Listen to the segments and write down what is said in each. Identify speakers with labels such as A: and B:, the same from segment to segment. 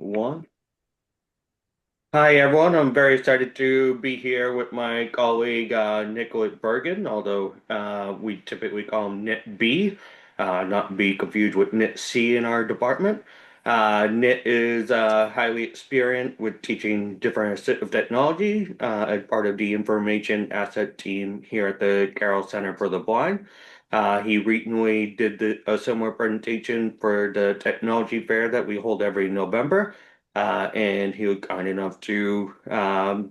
A: One. Hi, everyone. I'm very excited to be here with my colleague Nicholas Bergen, although we typically call him Nit B, not be confused with Nit C in our department. Nit is highly experienced with teaching different assistive technology as part of the information asset team here at the Carroll Center for the Blind. He recently did a similar presentation for the technology fair that we hold every November. And he was kind enough to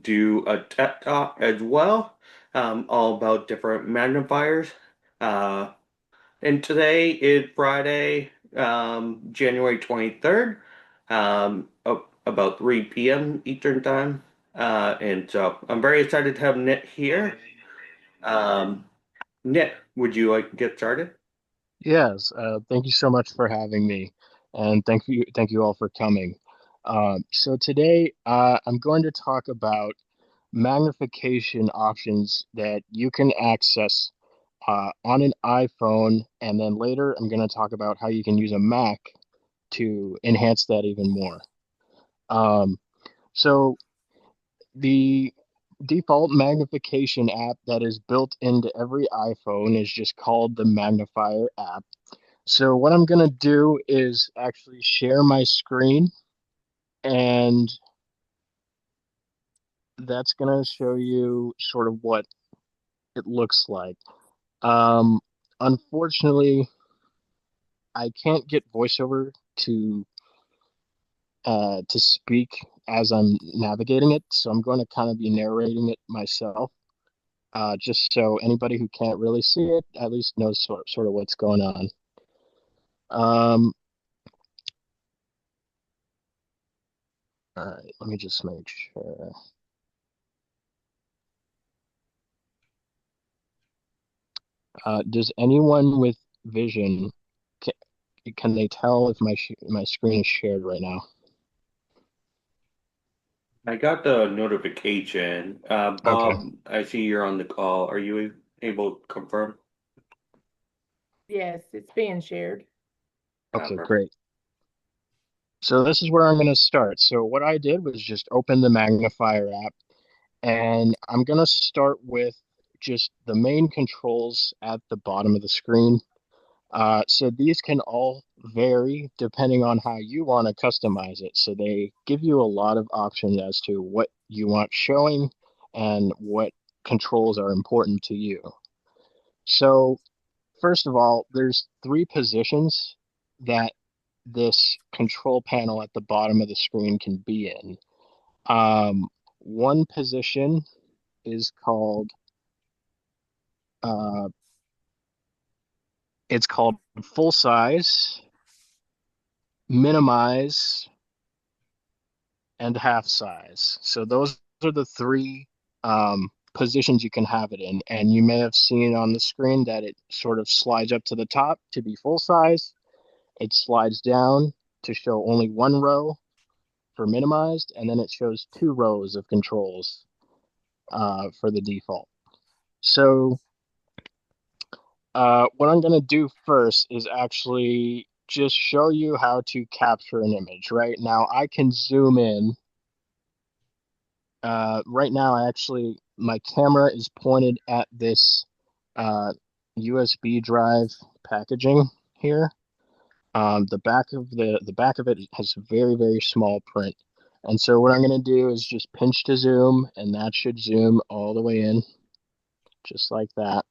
A: do a TED Talk as well, all about different magnifiers. Uh, and today is Friday, January 23rd, about 3 p.m. Eastern Time. And so I'm very excited to have Nick here. Um, Nick, would you like to get started?
B: Yes, thank you so much for having me, and thank you all for coming. So today, I'm going to talk about magnification options that you can access on an iPhone, and then later I'm going to talk about how you can use a Mac to enhance that even more. Um, so the default magnification app that is built into every iPhone is just called the Magnifier app. So what I'm gonna do is actually share my screen, and that's gonna show you sort of what it looks like. Um, Unfortunately, I can't get voiceover to speak as I'm navigating it, so I'm going to kind of be narrating it myself, just so anybody who can't really see it at least knows sort of what's going on. Um, all right, let me just make sure. Does anyone with vision can, can they tell if my screen is shared right now?
A: I got the notification.
B: Okay.
A: Bob, I see you're on the call. Are you able to confirm?
C: Yes, it's being shared.
B: Okay,
A: Perfect.
B: great. So this is where I'm going to start. So what I did was just open the magnifier app, and I'm going to start with just the main controls at the bottom of the screen. So these can all vary depending on how you want to customize it. So they give you a lot of options as to what you want showing and what controls are important to you. So first of all, there's three positions that this control panel at the bottom of the screen can be in. One position is called uh, it's called full size, minimize, and half size. So those are the three positions you can have it in. And you may have seen on the screen that it sort of slides up to the top to be full size. It slides down to show only one row for minimized, and then it shows two rows of controls for the default. So what I'm going to do first is actually just show you how to capture an image. Right now, I can zoom in. Right now, actually, my camera is pointed at this USB drive packaging here. The back of it has very small print, and so what I'm going to do is just pinch to zoom, and that should zoom all the way in, just like that.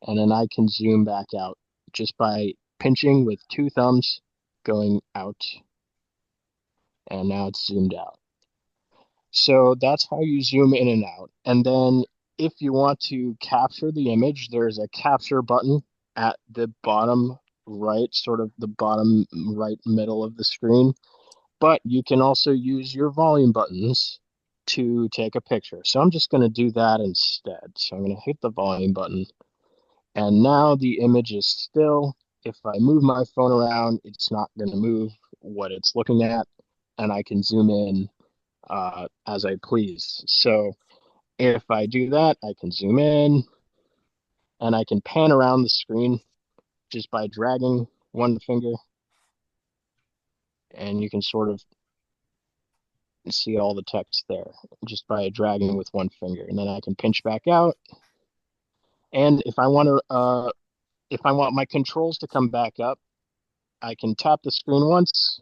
B: And then I can zoom back out just by pinching with two thumbs, going out, and now it's zoomed out. So that's how you zoom in and out. And then if you want to capture the image, there's a capture button at the bottom right, sort of the bottom right middle of the screen. But you can also use your volume buttons to take a picture. So I'm just going to do that instead. So I'm going to hit the volume button. And now the image is still. If I move my phone around, it's not going to move what it's looking at. And I can zoom in as I please. So if I do that, I can zoom in and I can pan around the screen just by dragging one finger, and you can sort of see all the text there just by dragging with one finger. And then I can pinch back out. And if I want my controls to come back up, I can tap the screen once.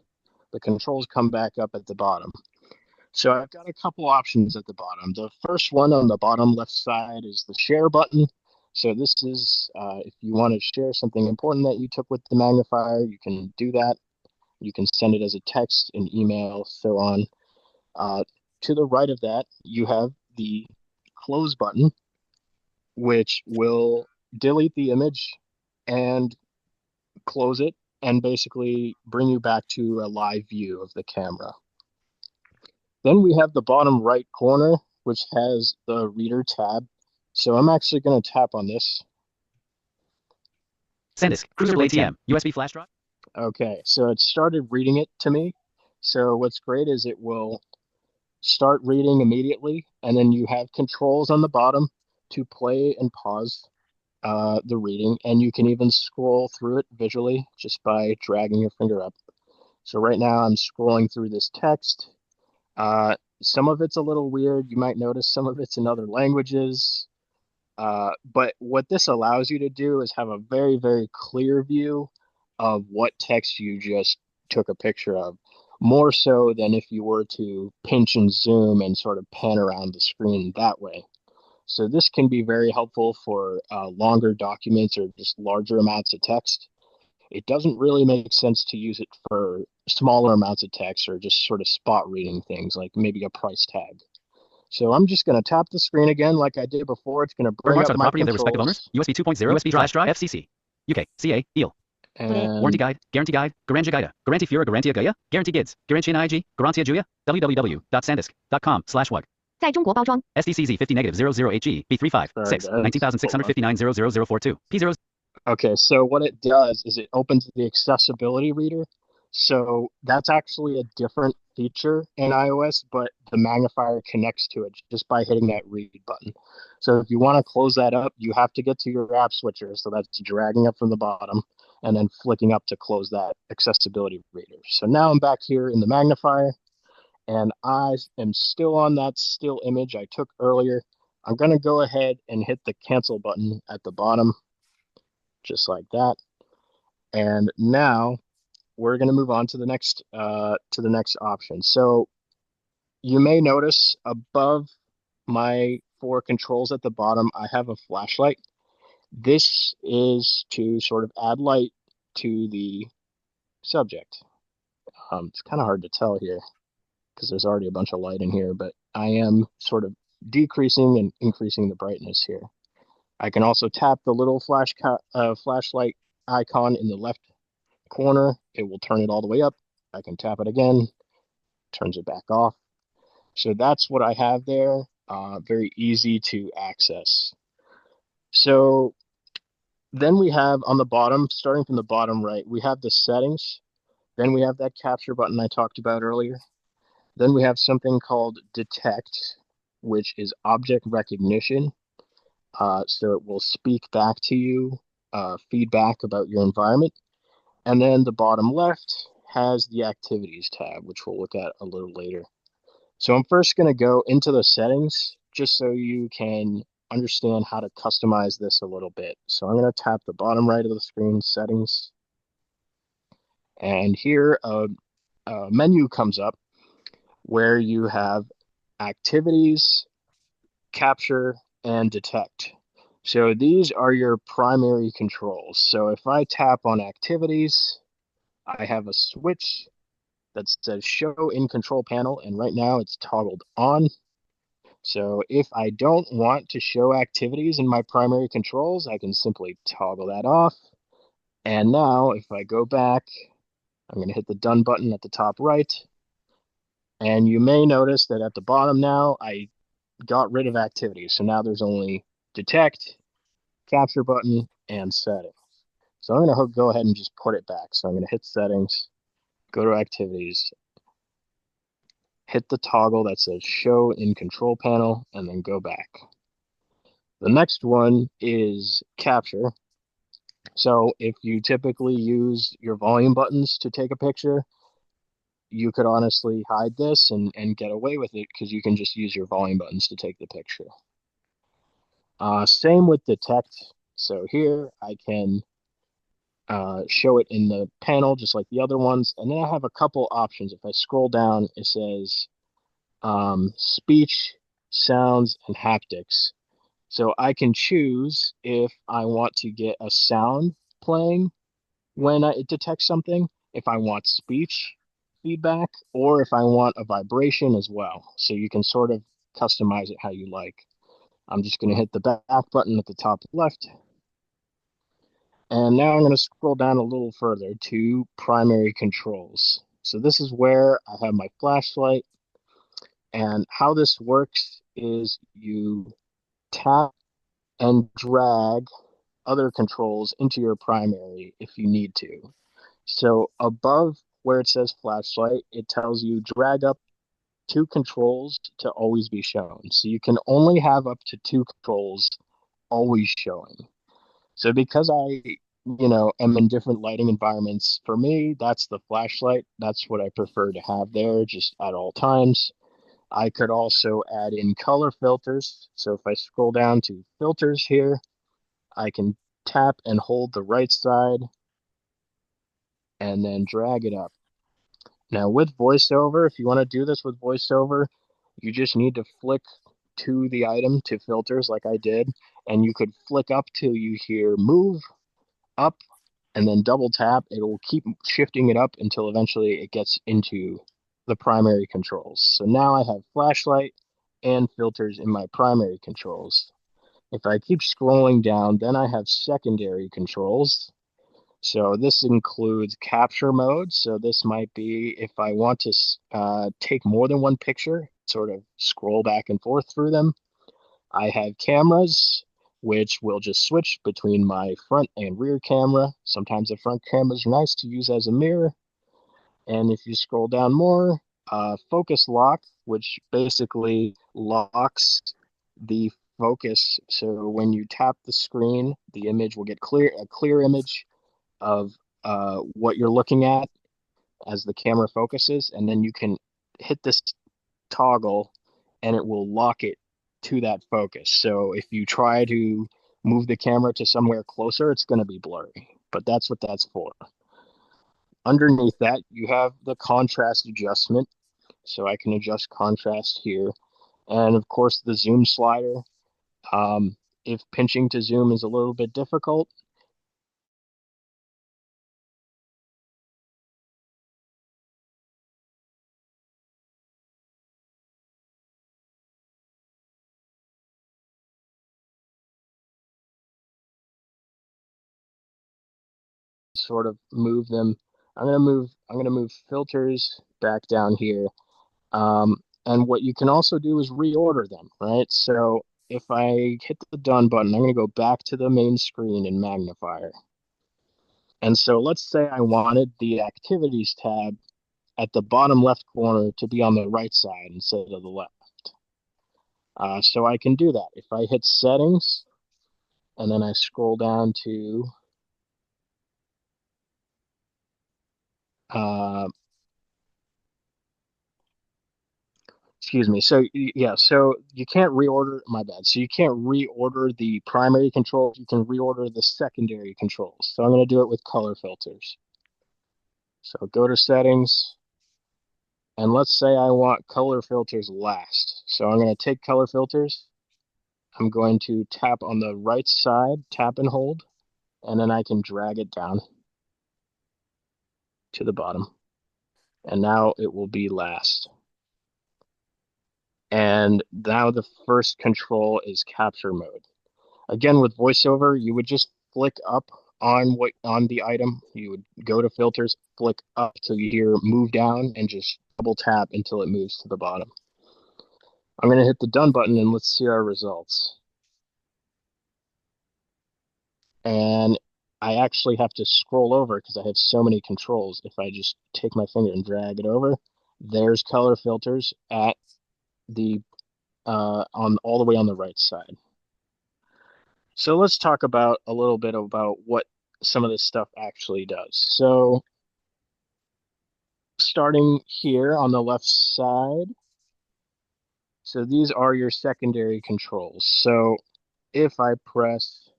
B: The controls come back up at the bottom. So I've got a couple options at the bottom. The first one on the bottom left side is the share button. So this is if you want to share something important that you took with the magnifier, you can do that. You can send it as a text, an email, so on. To the right of that, you have the close button, which will delete the image and close it and basically bring you back to a live view of the camera. Then we have the bottom right corner, which has the reader tab. So I'm actually going to tap on this.
D: SanDisk, Cruiser ATM, USB flash drive.
B: Okay, so it started reading it to me. So what's great is it will start reading immediately, and then you have controls on the bottom to play and pause the reading, and you can even scroll through it visually just by dragging your finger up. So right now I'm scrolling through this text. Some of it's a little weird. You might notice some of it's in other languages. But what this allows you to do is have a very, very clear view of what text you just took a picture of, more so than if you were to pinch and zoom and sort of pan around the screen that way. So this can be very helpful for longer documents or just larger amounts of text. It doesn't really make sense to use it for smaller amounts of text or just sort of spot reading things like maybe a price tag. So I'm just going to tap the screen again like I did before. It's going to bring
D: Marks
B: up
D: are the
B: my
D: property of their respective owners.
B: controls.
D: USB 2.0, USB flash drive, FCC. UK, CA, EEL. Warranty
B: And
D: guide, guarantee guide, Garantija guide, Garanti Fura, Garantia Gaia, Guarantee Gids, Garantia IG, Garantia Julia, www.sandisk.com/wag.
E: 在中国包装
D: SDCZ 50-00HE B35
B: sorry,
D: 6
B: guys.
D: 19659 P0.
B: Okay, so what it does is it opens the accessibility reader. So that's actually a different feature in iOS, but the magnifier connects to it just by hitting that read button. So if you want to close that up, you have to get to your app switcher. So that's dragging up from the bottom and then flicking up to close that accessibility reader. So now I'm back here in the magnifier, and I am still on that still image I took earlier. I'm going to go ahead and hit the cancel button at the bottom, just like that. And now we're going to move on to the next option. So you may notice above my four controls at the bottom, I have a flashlight. This is to sort of add light to the subject. It's kind of hard to tell here because there's already a bunch of light in here, but I am sort of decreasing and increasing the brightness here. I can also tap the little flashlight icon in the left corner. It will turn it all the way up. I can tap it again, turns it back off. So that's what I have there. Very easy to access. So then we have on the bottom, starting from the bottom right, we have the settings. Then we have that capture button I talked about earlier. Then we have something called detect, which is object recognition. So it will speak back to you, feedback about your environment. And then the bottom left has the activities tab, which we'll look at a little later. So I'm first going to go into the settings just so you can understand how to customize this a little bit. So I'm going to tap the bottom right of the screen, settings. And here a menu comes up where you have activities, capture, and detect. So these are your primary controls. So if I tap on activities, I have a switch that says show in control panel, and right now it's toggled on. So if I don't want to show activities in my primary controls, I can simply toggle that off. And now if I go back, I'm going to hit the done button at the top right. And you may notice that at the bottom now, I got rid of activities. So now there's only detect, capture button, and settings. So I'm going to go ahead and just put it back. So I'm going to hit settings, go to activities, hit the toggle that says show in control panel, and then go back. The next one is capture. So if you typically use your volume buttons to take a picture, you could honestly hide this and get away with it because you can just use your volume buttons to take the picture. Same with detect. So here I can show it in the panel just like the other ones. And then I have a couple options. If I scroll down, it says speech, sounds, and haptics. So I can choose if I want to get a sound playing when it detects something, if I want speech feedback, or if I want a vibration as well. So you can sort of customize it how you like. I'm just going to hit the back button at the top left. And now I'm going to scroll down a little further to primary controls. So this is where I have my flashlight. And how this works is you tap and drag other controls into your primary if you need to. So above where it says flashlight, it tells you drag up 2 controls to always be shown. So you can only have up to 2 controls always showing. So because am in different lighting environments, for me, that's the flashlight. That's what I prefer to have there just at all times. I could also add in color filters. So if I scroll down to filters here, I can tap and hold the right side and then drag it up. Now with voiceover, if you want to do this with voiceover, you just need to flick to the item to filters like I did, and you could flick up till you hear move up and then double tap. It will keep shifting it up until eventually it gets into the primary controls. So now I have flashlight and filters in my primary controls. If I keep scrolling down, then I have secondary controls. So this includes capture mode. So this might be if I want to take more than one picture, sort of scroll back and forth through them. I have cameras, which will just switch between my front and rear camera. Sometimes the front camera is nice to use as a mirror. And if you scroll down more, focus lock, which basically locks the focus. So when you tap the screen, the image will get a clear image of what you're looking at as the camera focuses, and then you can hit this toggle and it will lock it to that focus. So if you try to move the camera to somewhere closer, it's going to be blurry, but that's what that's for. Underneath that, you have the contrast adjustment. So I can adjust contrast here. And of course, the zoom slider. If pinching to zoom is a little bit difficult, sort of move them. I'm gonna move filters back down here. And what you can also do is reorder them, right? So if I hit the done button, I'm gonna go back to the main screen in Magnifier. And so let's say I wanted the activities tab at the bottom left corner to be on the right side instead of the left. So I can do that. If I hit settings and then I scroll down to uh, excuse me. So yeah, so you can't reorder, my bad. So you can't reorder the primary controls. You can reorder the secondary controls. So I'm going to do it with color filters. So go to settings, and let's say I want color filters last. So I'm going to take color filters. I'm going to tap on the right side, tap and hold, and then I can drag it down to the bottom. And now it will be last. And now the first control is capture mode. Again, with voiceover, you would just flick up on the item. You would go to filters, flick up till you hear move down, and just double tap until it moves to the bottom. I'm going to hit the done button and let's see our results. And I actually have to scroll over because I have so many controls. If I just take my finger and drag it over, there's color filters at the on all the way on the right side. So let's talk about a little bit about what some of this stuff actually does. So starting here on the left side. So these are your secondary controls. So if I press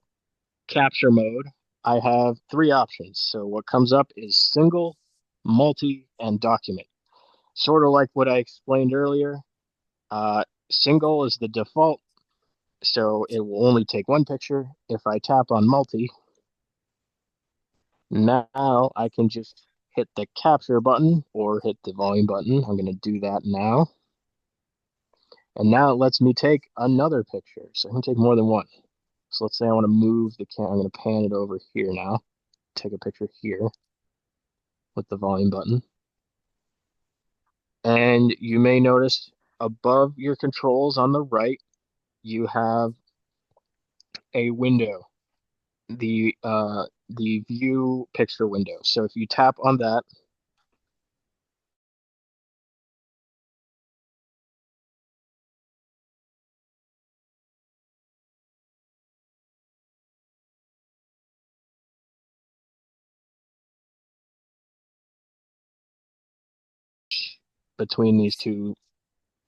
B: capture mode, I have three options. So what comes up is single, multi, and document. Sort of like what I explained earlier. Uh, Single is the default, so it will only take one picture. If I tap on multi, now I can just hit the capture button or hit the volume button. I'm going to do that now. And now it lets me take another picture. So I can take more than one. So let's say I want to move the camera. I'm going to pan it over here now. Take a picture here with the volume button. And you may notice above your controls on the right, you have a window, the view picture window. So if you tap on that, between these two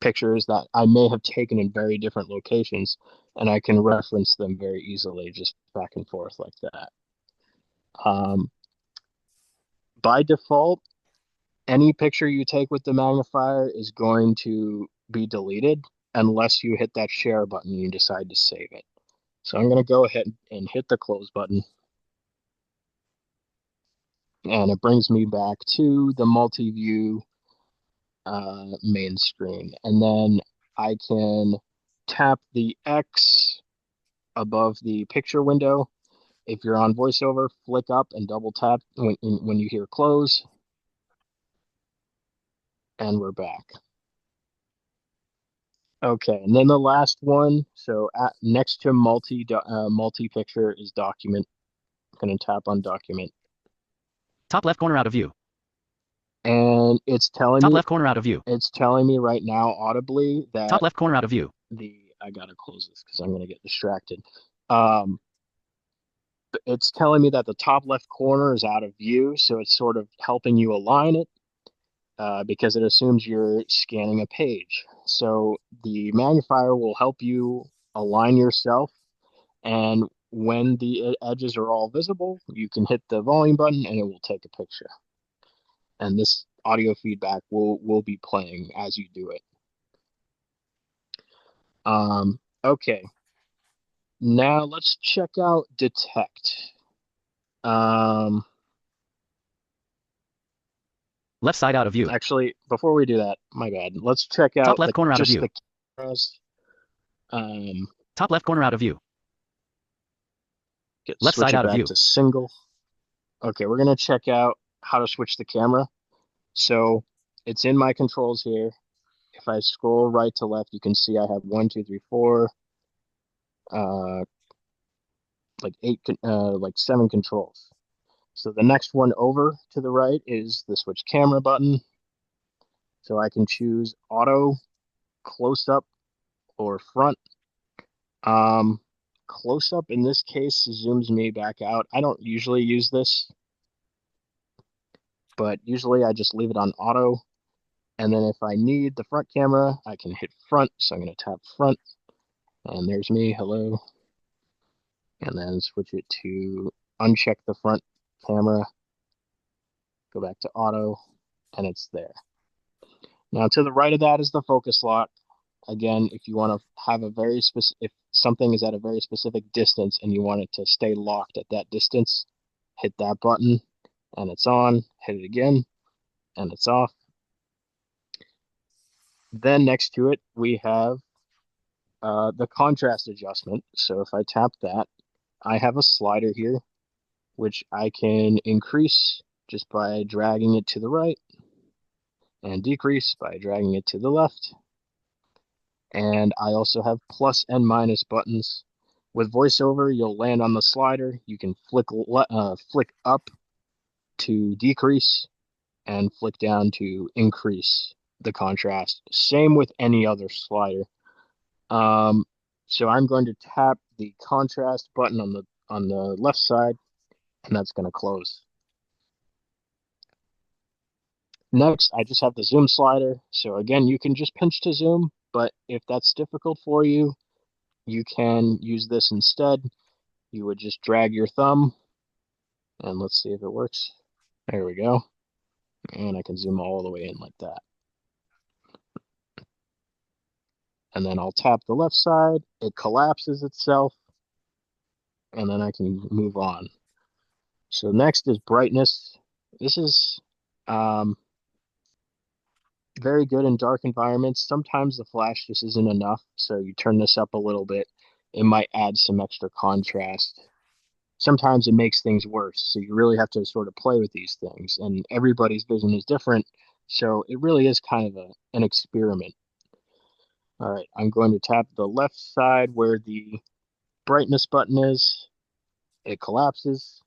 B: pictures that I may have taken in very different locations, and I can reference them very easily just back and forth like that. Um, by default, any picture you take with the magnifier is going to be deleted unless you hit that share button and you decide to save it. So I'm going to go ahead and hit the close button. And it brings me back to the multi-view main screen. And then I can tap the X above the picture window. If you're on VoiceOver, flick up and double tap when you hear close. And we're back. Okay, and then the last one. So next to multi picture is document. I'm going to tap on document.
D: Top left corner out of view.
B: And it's telling
D: Top
B: me
D: left corner out of view.
B: it's telling me right now audibly that
D: Top left corner out of view.
B: I gotta close this because I'm gonna get distracted. It's telling me that the top left corner is out of view, so it's sort of helping you align it because it assumes you're scanning a page. So the magnifier will help you align yourself, and when the edges are all visible, you can hit the volume button and it will take a picture. And this audio feedback will be playing as you do it. Okay, now let's check out detect. Um,
D: Left side out of view.
B: Actually, before we do that, my bad. Let's check out
D: Top left corner out of view.
B: the cameras.
D: Top left corner out of view. Left
B: Switch
D: side
B: it
D: out of
B: back
D: view.
B: to single. Okay, we're gonna check out how to switch the camera. So it's in my controls here. If I scroll right to left, you can see I have 1, 2, 3, 4, like 7 controls. So the next one over to the right is the switch camera button. So I can choose auto, close up, or front. Close up in this case zooms me back out. I don't usually use this, but usually I just leave it on auto. And then if I need the front camera, I can hit front. So I'm going to tap front, and there's me. Hello. And then switch it to uncheck the front camera, go back to auto, and it's there. Now to the right of that is the focus lock. Again, if you want to have a very specific, if something is at a very specific distance and you want it to stay locked at that distance, hit that button and it's on, hit it again and it's off. Then next to it, we have the contrast adjustment. So if I tap that, I have a slider here, which I can increase just by dragging it to the right and decrease by dragging it to the left. And I also have plus and minus buttons. With VoiceOver, you'll land on the slider. You can flick up to decrease and flick down to increase the contrast. Same with any other slider. So I'm going to tap the contrast button on the left side, and that's going to close. Next, I just have the zoom slider. So again, you can just pinch to zoom, but if that's difficult for you, you can use this instead. You would just drag your thumb, and let's see if it works. There we go. And I can zoom all the way in like that. And then I'll tap the left side, it collapses itself, and then I can move on. So next is brightness. This is um, very good in dark environments. Sometimes the flash just isn't enough, so you turn this up a little bit. It might add some extra contrast. Sometimes it makes things worse, so you really have to sort of play with these things. And everybody's vision is different, so it really is kind of an experiment. All right, I'm going to tap the left side where the brightness button is. It collapses.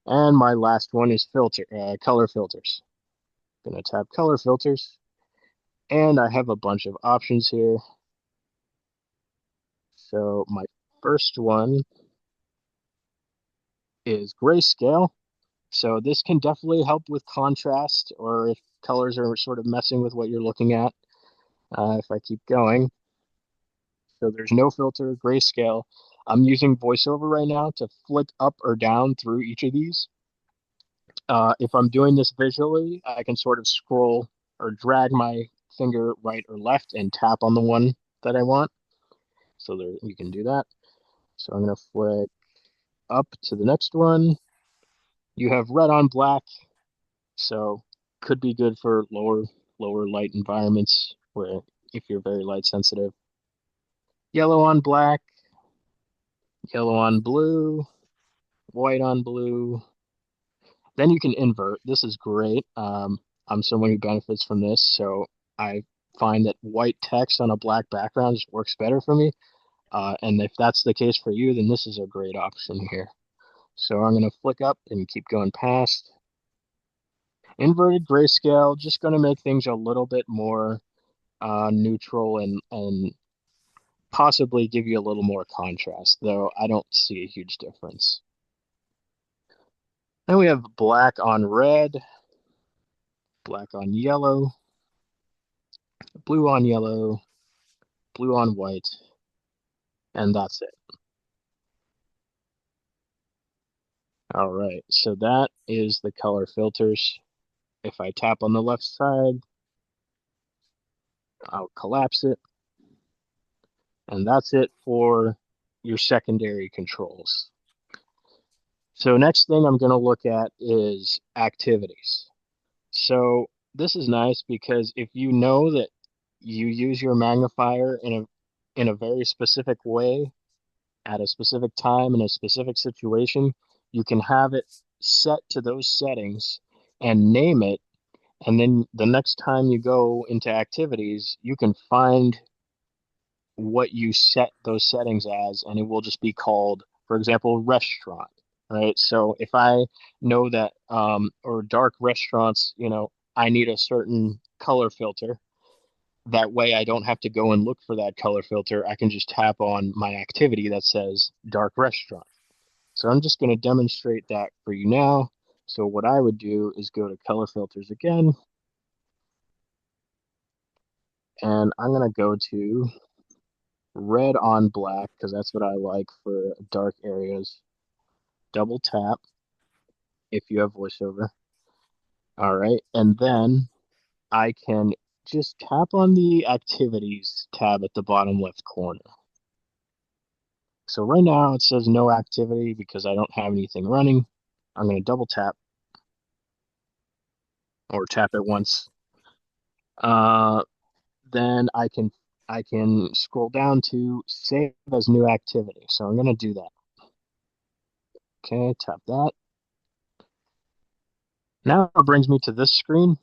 B: And my last one is color filters. I'm going to tap color filters. And I have a bunch of options here. So my first one is grayscale. So this can definitely help with contrast or if colors are sort of messing with what you're looking at. If I keep going, so there's no filter, grayscale. I'm using VoiceOver right now to flick up or down through each of these. If I'm doing this visually, I can sort of scroll or drag my finger right or left and tap on the one that I want. So there, you can do that. So I'm going to flick up to the next one. You have red on black, so could be good for lower light environments where if you're very light sensitive. Yellow on black, yellow on blue, white on blue. Then you can invert. This is great. I'm someone who benefits from this, so I find that white text on a black background just works better for me. And if that's the case for you, then this is a great option here. So I'm going to flick up and keep going past. Inverted grayscale, just going to make things a little bit more neutral and possibly give you a little more contrast, though I don't see a huge difference. Then we have black on red, black on yellow, blue on yellow, blue on white, and that's it. All right, so that is the color filters. If I tap on the left side, I'll collapse it, and that's it for your secondary controls. So next thing I'm going to look at is activities. So this is nice because if you know that you use your magnifier in a very specific way at a specific time in a specific situation, you can have it set to those settings and name it. And then the next time you go into activities, you can find what you set those settings as, and it will just be called, for example, restaurant, right? So if I know that, or dark restaurants, I need a certain color filter. That way I don't have to go and look for that color filter. I can just tap on my activity that says dark restaurant. So I'm just going to demonstrate that for you now. So what I would do is go to color filters again, and I'm going to go to red on black because that's what I like for dark areas. Double tap if you have voiceover. All right. And then I can just tap on the activities tab at the bottom left corner. So right now it says no activity because I don't have anything running. I'm going to double tap or tap it once. Then I can scroll down to save as new activity. So I'm going to do that. Okay, tap that. Now it brings me to this screen.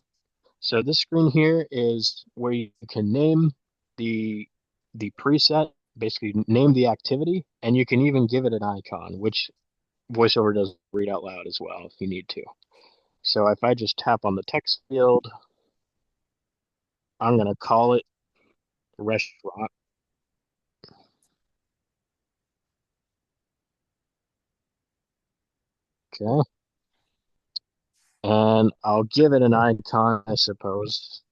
B: So this screen here is where you can name the preset, basically name the activity, and you can even give it an icon, which VoiceOver does read out loud as well if you need to. So if I just tap on the text field, I'm going to call it restaurant. Okay. And I'll give it an icon, I suppose.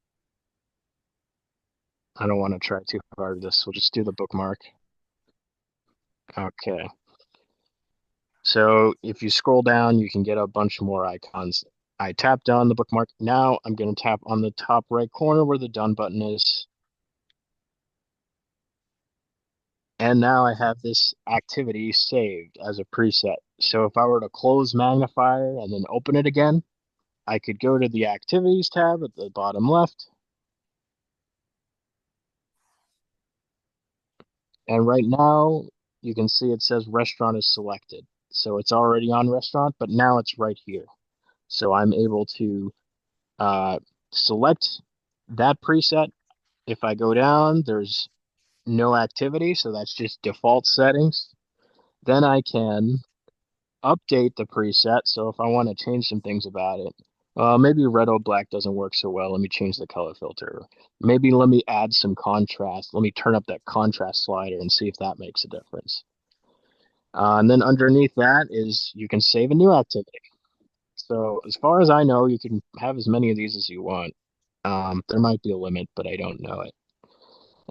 B: I don't want to try too hard with this. We'll just do the bookmark. Okay. So if you scroll down, you can get a bunch more icons. I tapped on the bookmark. Now I'm going to tap on the top right corner where the done button is. And now I have this activity saved as a preset. So if I were to close Magnifier and then open it again, I could go to the Activities tab at the bottom left. And right now, you can see it says restaurant is selected. So it's already on restaurant, but now it's right here. So I'm able to select that preset. If I go down, there's no activity, so that's just default settings. Then I can update the preset. So if I want to change some things about it, maybe red or black doesn't work so well. Let me change the color filter. Maybe let me add some contrast. Let me turn up that contrast slider and see if that makes a difference. And then underneath that is you can save a new activity. So as far as I know, you can have as many of these as you want. There might be a limit, but I don't know it.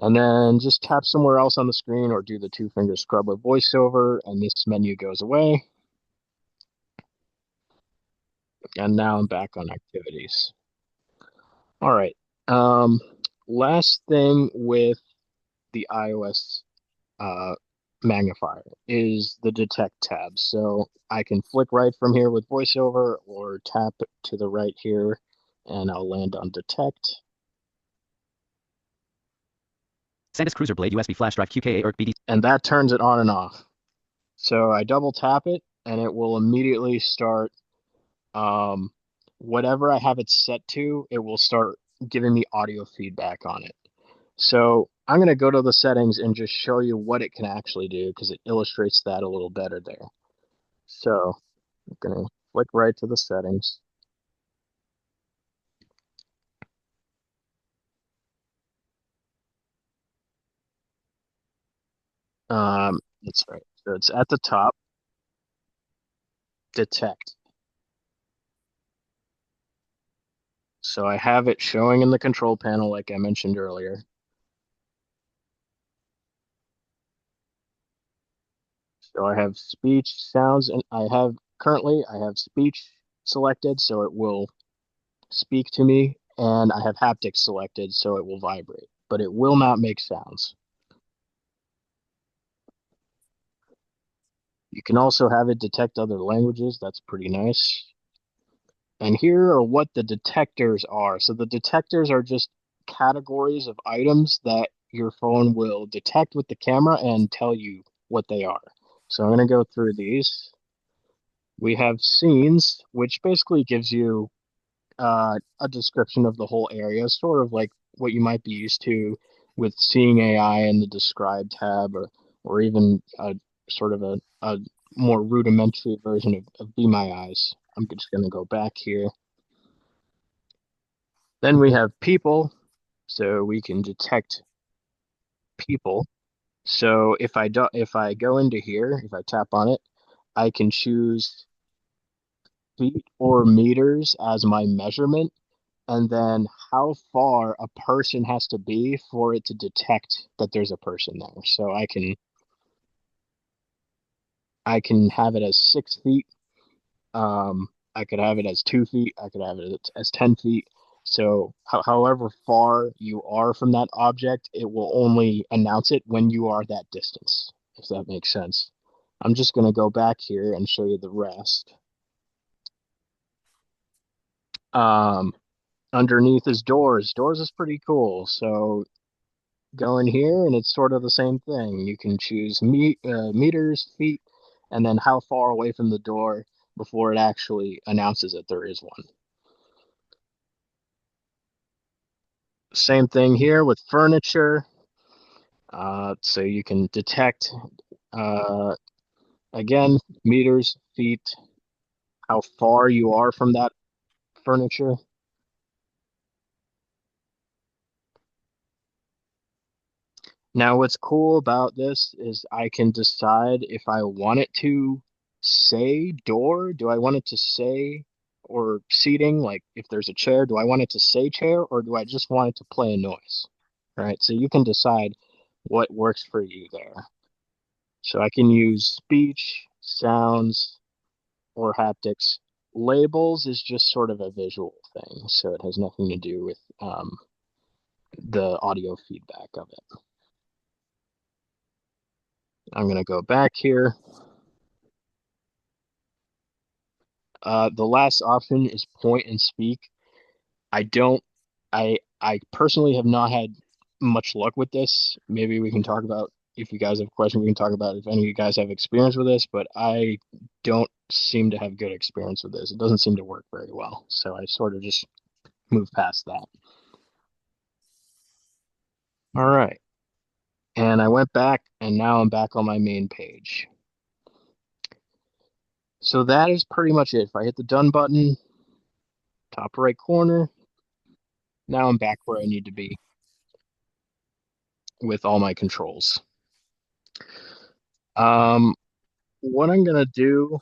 B: And then just tap somewhere else on the screen or do the two-finger scrub with voiceover, and this menu goes away. And now I'm back on activities. All right. Um, Last thing with the iOS magnifier is the detect tab. So I can flick right from here with voiceover or tap to the right here and I'll land on detect.
D: SanDisk Cruiser Blade USB flash drive QKA ERC BD.
B: And that turns it on and off. So I double tap it and it will immediately start whatever I have it set to, it will start giving me audio feedback on it. So I'm going to go to the settings and just show you what it can actually do because it illustrates that a little better there. So I'm going to flick right to the settings. That's right. So it's at the top, detect. So I have it showing in the control panel like I mentioned earlier. So I have speech, sounds, and I have speech selected, so it will speak to me, and I have haptics selected, so it will vibrate, but it will not make sounds. You can also have it detect other languages. That's pretty nice. And here are what the detectors are. So the detectors are just categories of items that your phone will detect with the camera and tell you what they are. So I'm going to go through these. We have scenes, which basically gives you a description of the whole area, sort of like what you might be used to with seeing AI in the describe tab, or even a sort of a more rudimentary version of Be My Eyes. I'm just going to go back here. Then we have people, so we can detect people. So if I go into here, if I tap on it, I can choose feet or meters as my measurement and then how far a person has to be for it to detect that there's a person there. So I can have it as 6 feet. I could have it as 2 feet. I could have it as 10 feet. So however far you are from that object, it will only announce it when you are that distance, if that makes sense. I'm just going to go back here and show you the rest. Um, Underneath is doors. Doors is pretty cool. So go in here and it's sort of the same thing. You can choose meters, feet, and then how far away from the door before it actually announces that there is one. Same thing here with furniture. So you can detect, uh, again, meters, feet, how far you are from that furniture. Now, what's cool about this is I can decide if I want it to say door. Do I want it to say or seating, like if there's a chair, do I want it to say chair or do I just want it to play a noise? Right? So you can decide what works for you there. So I can use speech, sounds, or haptics. Labels is just sort of a visual thing, so it has nothing to do with the audio feedback of it. I'm going to go back here. The last option is point and speak. I don't, I personally have not had much luck with this. Maybe we can talk about, if you guys have a question, we can talk about if any of you guys have experience with this, but I don't seem to have good experience with this. It doesn't seem to work very well. So I sort of just move past that. All right. And I went back and now I'm back on my main page. So that is pretty much it. If I hit the done button, top right corner, now I'm back where I need to be with all my controls. Um, what I'm gonna do,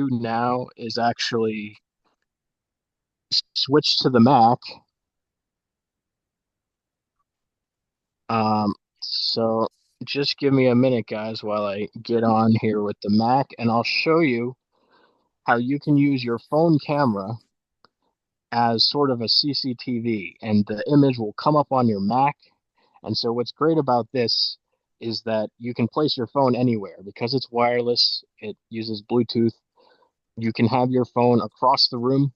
B: now is actually switch to the Mac. So just give me a minute, guys, while I get on here with the Mac, and I'll show you how you can use your phone camera as sort of a CCTV, and the image will come up on your Mac. And so what's great about this is that you can place your phone anywhere because it's wireless. It uses Bluetooth. You can have your phone across the room,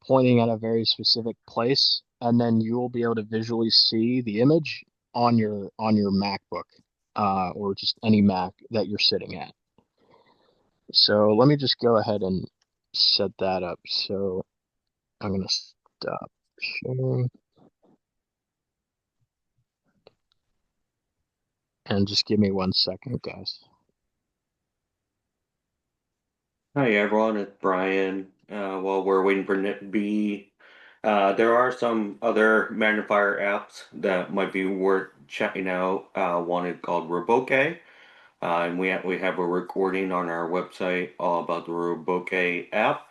B: pointing at a very specific place, and then you will be able to visually see the image on your MacBook, or just any Mac that you're sitting at. So let me just go ahead and set that up. So I'm gonna stop sharing and just give me 1 second, guys.
A: Hi everyone, it's Brian. While we're waiting for Net B, there are some other magnifier apps that might be worth checking out. One is called Roboke, and we have a recording on our website all about the Roboke app.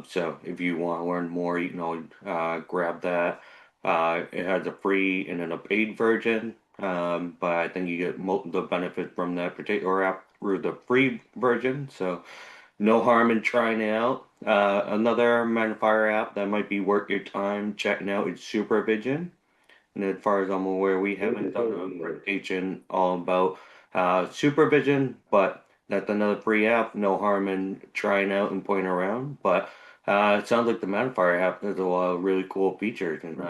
A: So if you want to learn more, you can grab that. It has a free and then a paid version, but I think you get the benefit from that particular app through the free version. So no harm in trying it out. Another magnifier app that might be worth your time checking out is Supervision. And as far as I'm aware, we haven't done a presentation all about Supervision, but that's another free app. No harm in trying out and playing around. But it sounds like the magnifier app has a lot of really cool features, and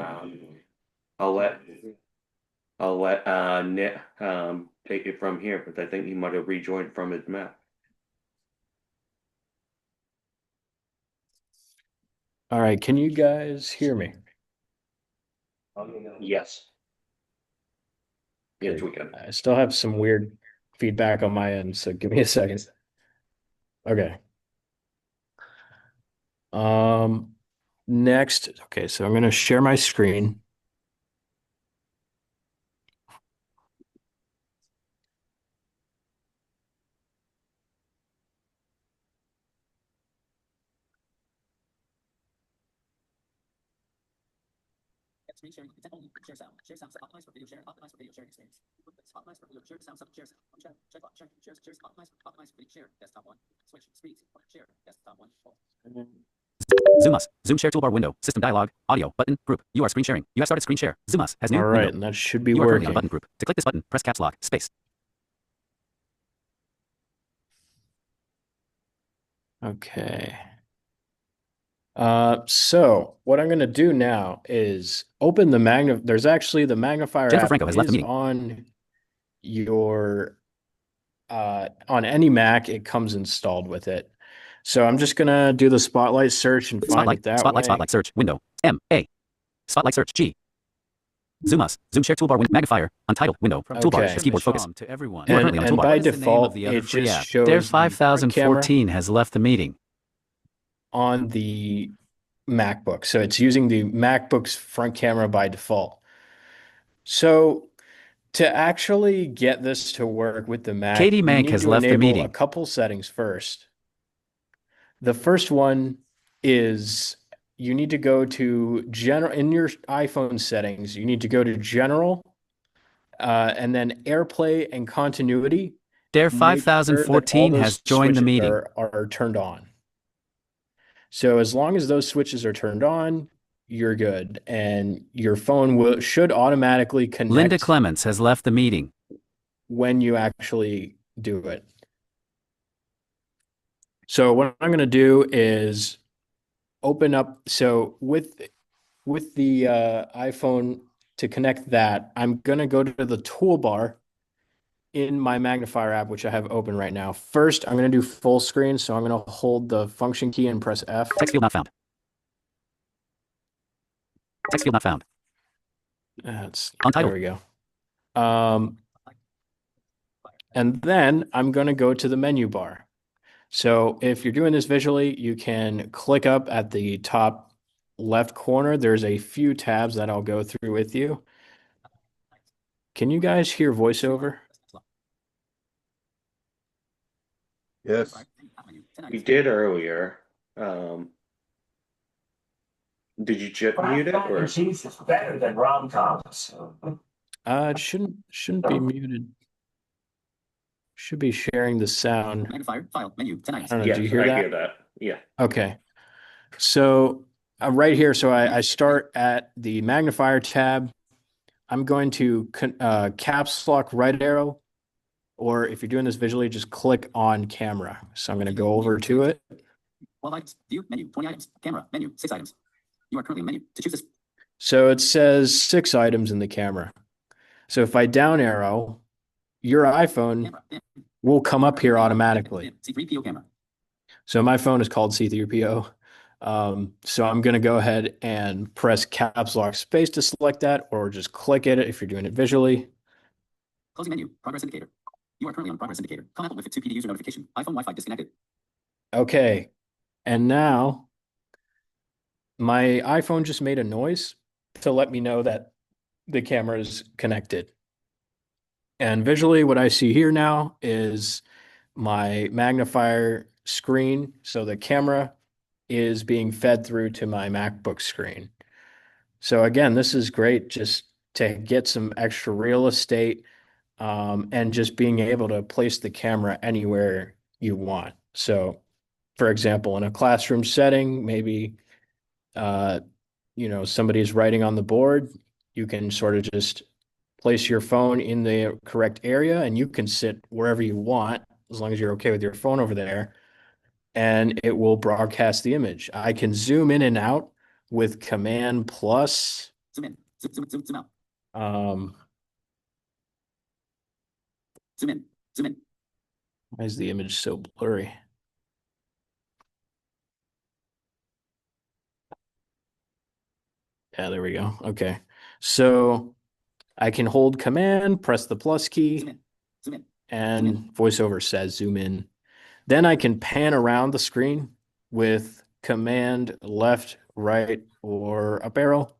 A: I'll let Nick take it from here, because I think he might have rejoined from his map.
E: All right, can you guys hear me?
A: Yes. Yes,
E: Okay.
A: we can.
E: I still have some weird feedback on my end, so give me a second. Okay. Next, okay, so I'm gonna share my screen.
D: Screen sharing, consent only, share sound. Share sound set optimized for video sharing, optimized for video sharing experience. Optimized for video share sound, share sound. Check check shares optimized for video share. Desktop one. Switch speeds. Share desktop one. Zoom us. Zoom share toolbar window. System dialog. Audio button. Group. You are screen sharing. You have started screen share. Zoom us has new
E: All right,
D: window.
E: and that should be
D: You are currently on
E: working.
D: button group. To click this button, press caps lock space.
E: Okay. So what I'm gonna do now is open the there's actually the magnifier
D: Jennifer
E: app
D: Franco has left the
E: is
D: meeting.
E: on your on any Mac, it comes installed with it. So I'm just gonna do the spotlight search and find
D: Spotlight.
E: it that
D: Spotlight.
E: way.
D: Spotlight search window. M A. Spotlight search G. Zoom us. Zoom share toolbar window. Magnifier. Untitled window. Toolbar.
E: Okay.
D: Keyboard focus.
F: To everyone.
D: You are currently on the
E: And
D: toolbar.
E: by
F: What is the name
E: default,
F: of the other
E: it
F: free
E: just
F: app?
E: shows
F: Dare
E: the front camera
F: 5014 has left the meeting.
E: on the MacBook. So it's using the MacBook's front camera by default. So To actually get this to work with the Mac,
F: Katie
E: you
F: Mank
E: need
F: has
E: to
F: left the
E: enable a
F: meeting.
E: couple settings first. The first one is you need to go to general in your iPhone settings. You need to go to general, and then AirPlay and continuity.
F: Dare
E: Make sure that all
F: 5014 has
E: those
F: joined the
E: switches
F: meeting.
E: are turned on. So as long as those switches are turned on, you're good, and your phone should automatically
F: Linda
E: connect
F: Clements has left the meeting.
E: when you actually do it. So what I'm going to do is open up. So with the iPhone to connect that, I'm going to go to the toolbar in my magnifier app, which I have open right now. First, I'm going to do full screen. So I'm going to hold the function key and press F.
F: Text field not found. Text field not found.
E: There
F: Untitled.
E: we go. And then I'm going to go to the menu bar. So if you're doing this visually, you can click up at the top left corner. There's a few tabs that I'll go through with you. Can you guys hear voiceover?
G: Yes.
A: We did earlier. Um, did you chip mute it or?
H: Cheese is better than rom-coms.
E: It shouldn't be muted. Should be sharing the sound.
D: Magnifier, file, menu, 10
E: I
D: items.
E: don't know.
A: Yes,
E: Do you hear
A: I
E: that?
A: hear that. Yeah.
E: Okay. So right here, so I start at the magnifier tab. I'm going to caps lock right arrow, or if you're doing this visually, just click on camera. So I'm going to go over to it.
D: 12 items. View, menu, 20 items. Camera, menu, 6 items. You are currently in menu. To choose this.
E: So it says 6 items in the camera. So if I down arrow, your iPhone
D: Camera, dim.
E: will come up here automatically.
D: C3PO camera.
E: So my phone is called C3PO. So I'm going to go ahead and press caps lock space to select that, or just click it if you're doing it visually.
D: Closing menu, progress indicator. You are currently on progress indicator. Come Apple with 2PD user notification. iPhone Wi-Fi disconnected.
E: Okay. And now my iPhone just made a noise to let me know that the camera is connected. And visually, what I see here now is my magnifier screen. So the camera is being fed through to my MacBook screen. So again, this is great just to get some extra real estate, and just being able to place the camera anywhere you want. So for example, in a classroom setting, maybe somebody's writing on the board, you can sort of just place your phone in the correct area and you can sit wherever you want as long as you're okay with your phone over there, and it will broadcast the image. I can zoom in and out with Command plus.
D: Zoom in. Zoom out.
E: Um,
D: Zoom in. Zoom in.
E: why is the image so blurry? Yeah, there we go. Okay. So I can hold Command, press the plus key,
D: Zoom in. Zoom in.
E: and VoiceOver says zoom in. Then I can pan around the screen with Command left, right, or up arrow.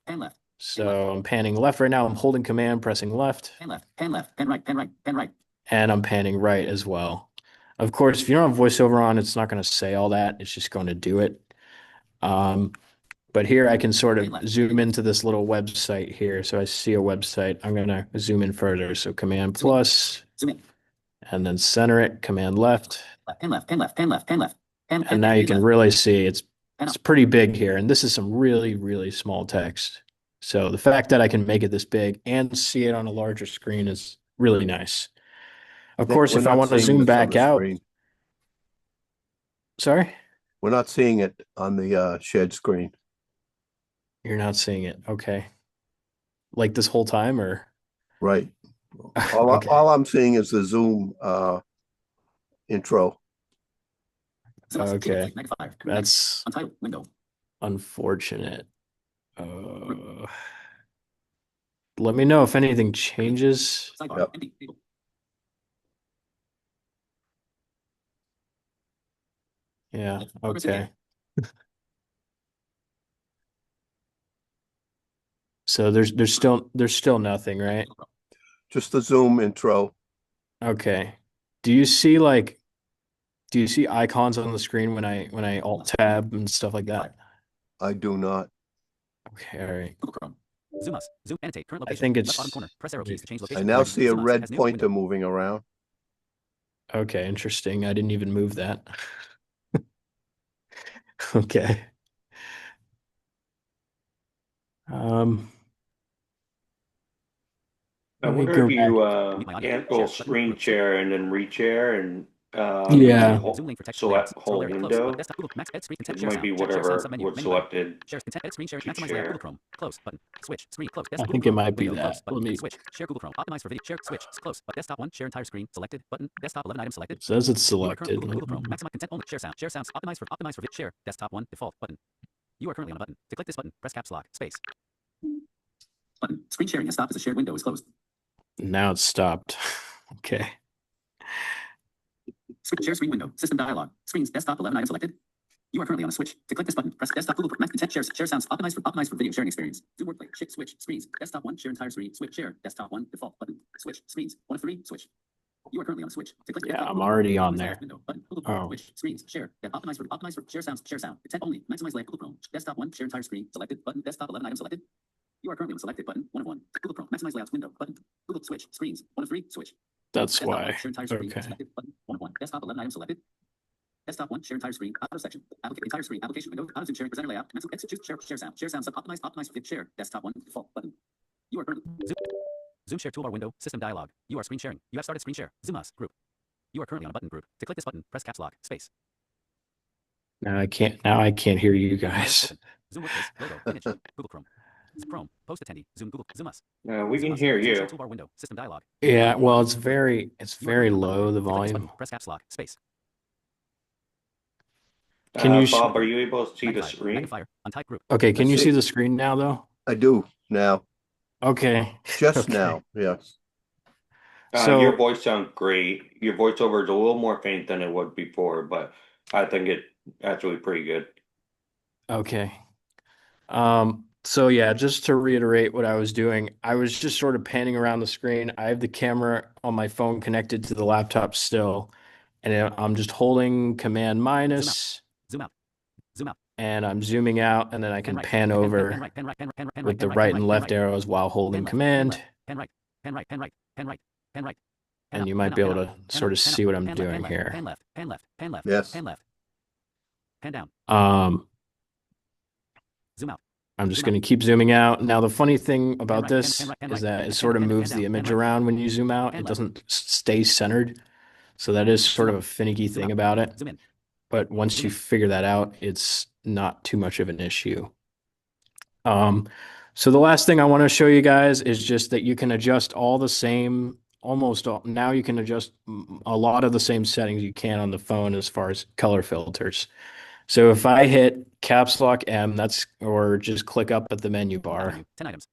D: Pan left.
E: So I'm panning left right now. I'm holding Command, pressing left,
D: Pan left. Pan left. Pan right. Pan right. Pan right.
E: and I'm panning right as well. Of course, if you don't have VoiceOver on, it's not going to say all that. It's just going to do it. But here I can sort of zoom into this little website here. So I see a website. I'm going to zoom in further. So Command plus,
D: Zoom in.
E: and then center it, Command left.
D: Pan left. Pan left. Pan left. Pan left.
E: And now you can really see it's pretty big here. And this is some really, really small text. So the fact that I can make it this big and see it on a larger screen is really nice. Of course, if I want to zoom back out. Sorry?
G: We're not seeing it on the shared screen.
E: You're not seeing it. Okay. Like this whole time, or?
G: Right.
E: Okay.
G: All I'm seeing is the Zoom intro.
E: Okay.
D: Magnifier.
E: That's
D: Untitled window.
E: unfortunate. Let me know if anything changes.
D: Sidebar.
G: Yep.
D: Empty. Table.
E: Yeah,
D: Progress
E: okay. So there's still nothing, right?
G: Just the Zoom intro.
E: Okay. Do you see icons on the screen when I alt tab and stuff like that?
G: I do not.
E: Okay, all right.
D: Google Chrome. Zoom us. Zoom annotate current
E: I
D: location.
E: think
D: Left
E: it's
D: bottom corner. Press arrow keys to change
G: I
D: location.
G: now see a
D: Zoom us
G: red
D: has new
G: pointer
D: window.
G: moving around.
E: okay, interesting. I didn't even move that. Okay.
A: I
E: Let me
A: wonder
E: go
A: if
E: back.
A: you
D: Mute my audio.
A: cancel
D: Share button.
A: screen
D: Group.
A: share and then reshare and
E: Yeah.
D: Zoom link for text layouts.
A: select
D: Scroll
A: whole
D: area. Close. Button.
A: window.
D: Desktop. Google. Max. Edit screen. Content.
A: It
D: Share
A: might
D: sound.
A: be
D: Share sound
A: whatever
D: submenu.
A: was
D: Menu button.
A: selected
D: Share. Content. Edit screen share.
A: to
D: Maximize layout. Google
A: share.
D: Chrome. Close button. Switch. Screen. Close.
E: I
D: Desktop.
E: think
D: Google
E: it
D: Chrome.
E: might be
D: Window. Close
E: that.
D: button.
E: Let me
D: Switch. Share Google Chrome. Optimize for video. Share. Switch. Close. But desktop 1. Share entire screen. Selected. Button. Desktop 11 items selected.
E: It says it's
D: You are currently
E: selected.
D: Google Chrome. Maximize content only. Share sound. Share sounds. Optimize for share. Desktop 1. Default button. You are currently on a button. To click this button, press caps lock. Space. Button. Screen sharing has stopped as a shared window is closed.
E: Now it's stopped. Okay.
D: Share screen window. System dialog. Screens. Desktop 11 items selected. You are currently on a switch. To click this button, press desktop Google Max content share sounds. Optimize for video sharing experience. Zoom wordplay. Switch screens. Desktop 1. Share entire screen. Switch share. Desktop 1. Default button. Switch screens. 1 of 3. Switch. You are currently on a switch. To click
E: Yeah,
D: desktop
E: I'm
D: Google
E: already
D: Chrome,
E: on
D: optimize
E: there.
D: layout window. Button. Google Chrome.
E: Oh.
D: Switch screens. Share. Optimize for share sounds. Share sound. Intent only. Maximize layout Google Chrome. Desktop 1. Share entire screen. Selected button. Desktop 11 items selected. You are currently on selected button. 1 of 1. Google Chrome. Maximize layouts window. Button. Google switch screens. 1 of 3. Switch.
E: That's
D: Desktop 1.
E: why.
D: Share entire screen.
E: Okay.
D: Selected button. 1 of 1. Desktop 11 items selected. Desktop 1. Share entire screen. Auto section. Entire screen. Application window. Auto zoom sharing. Presenter layout. Exit. Share sound. Share sound. Optimize for share. Desktop 1. Default button. You are currently Zoom share toolbar window. System dialog. You are screen sharing. You have started screen share. Zoom us group. You are currently on a button group. To click this button, press caps lock. Space.
E: Now I can't hear you guys.
D: Open. Zoom workplace. Logo. Image. Google Chrome. Chrome. Post attendee. Zoom Google. Zoom us.
A: We
D: Zoom
A: can
D: us.
A: hear
D: Zoom share
A: you.
D: toolbar window. System dialog.
E: Yeah, well, it's very
D: You are
E: very
D: currently on a button
E: low, the
D: group. To click this
E: volume.
D: button, press caps lock. Space.
E: Can you
A: Bob, are you able to see the
D: Magnifier.
A: screen?
D: Magnifier. Untyped group.
E: Okay, can
G: I
E: you
G: see.
E: see the screen now though?
G: I do now.
E: Okay.
G: Just
E: Okay.
G: now. Yes.
A: Your
E: So
A: voice sounds great. Your voiceover is a little more faint than it was before, but I think it's actually pretty good.
E: okay. So yeah, just to reiterate what I was doing, I was just sort of panning around the screen. I have the camera on my phone connected to the laptop still, and I'm just holding Command minus,
D: Zoom out. Zoom out.
E: and I'm zooming out, and then I can
D: right.
E: pan
D: Pen
E: over
D: right. Pen right. Pen right. Pen
E: with the
D: right.
E: right
D: Pen
E: and
D: right.
E: left arrows while holding Command,
D: Pen right. Pen right. Pen right. Pen right. Pen right.
E: and you might be able to sort of see what I'm doing here.
D: Pen left. Pen left. Pen left.
G: Yes.
D: Pen left. Pen down. Zoom out.
E: I'm just going to keep zooming out. Now, the funny thing about this is that it sort of moves the image around when you zoom out. It doesn't stay centered. So that is sort of a finicky thing about it.
D: Zoom in.
E: But once you figure that out, it's not too much of an issue. So the last thing I want to show you guys is just that you can adjust all the same, almost all, now you can adjust a lot of the same settings you can on the phone as far as color filters. So if I hit caps lock M, or just click up at the menu bar.
D: 10 items.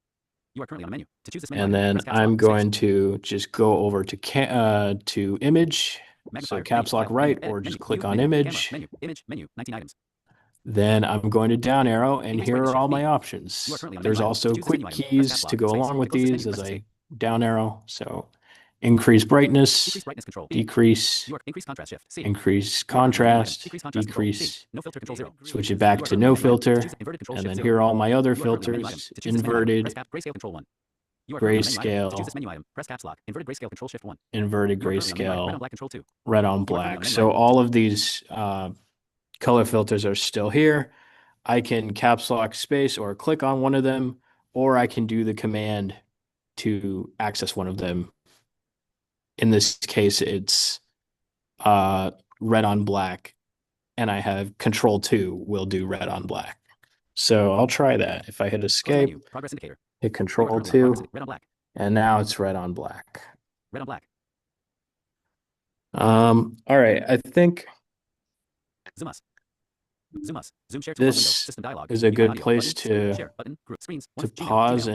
D: You are currently on a menu. To choose this menu
E: And
D: item,
E: then
D: press caps
E: I'm
D: lock.
E: going to just go over to image. So
D: Magnifier,
E: caps lock
D: menu,
E: right,
D: edit,
E: or
D: menu,
E: just click
D: view,
E: on
D: menu,
E: image.
D: camera, menu, 19 items.
E: Then I'm going to down arrow, and
D: Increase
E: here
D: brightness
E: are all
D: shift
E: my
D: V.
E: options.
D: You are currently on
E: There's
D: menu item.
E: also
D: To choose this
E: quick
D: menu item, press
E: keys
D: caps
E: to
D: lock,
E: go
D: space.
E: along with
D: Close this
E: these
D: menu,
E: as
D: press
E: I
D: escape.
E: down arrow. So increase brightness,
D: Increase brightness control.
E: decrease,
D: You are increase contrast shift. C.
E: increase
D: You are currently on menu item.
E: contrast,
D: Decrease contrast control. C.
E: decrease,
D: No filter control 0.
E: switch it back
D: You are
E: to
D: currently
E: no
D: on menu item. To
E: filter,
D: choose inverted control
E: and
D: shift
E: then
D: 0.
E: here are all my other
D: You are currently on menu item.
E: filters,
D: To choose this menu item,
E: inverted,
D: press grayscale control 1. You are currently on menu item. To choose
E: grayscale,
D: this menu item, press caps lock. Inverted grayscale control shift 1.
E: inverted
D: You are currently on menu item. Red on
E: grayscale,
D: black control 2.
E: red on
D: You are currently
E: black.
D: on menu
E: So
D: item.
E: all of these color filters are still here. I can caps lock space or click on one of them, or I can do the command to access one of them. In this case, it's red on black, and I have control 2 will do red on black. So I'll try that. If I hit
D: Close
E: escape,
D: menu. Progress indicator.
E: hit
D: You are
E: control
D: currently on
E: 2,
D: progress red on black.
E: and now it's red on black.
D: Red on black.
E: All right. I think
D: Zoom us. Zoom us. Zoom share toolbar window.
E: this
D: System dialog.
E: is a
D: Mute my
E: good
D: audio.
E: place
D: Button.
E: to
D: Share button. Group screens.
E: to
D: Gmail,
E: pause
D: Gmail.
E: and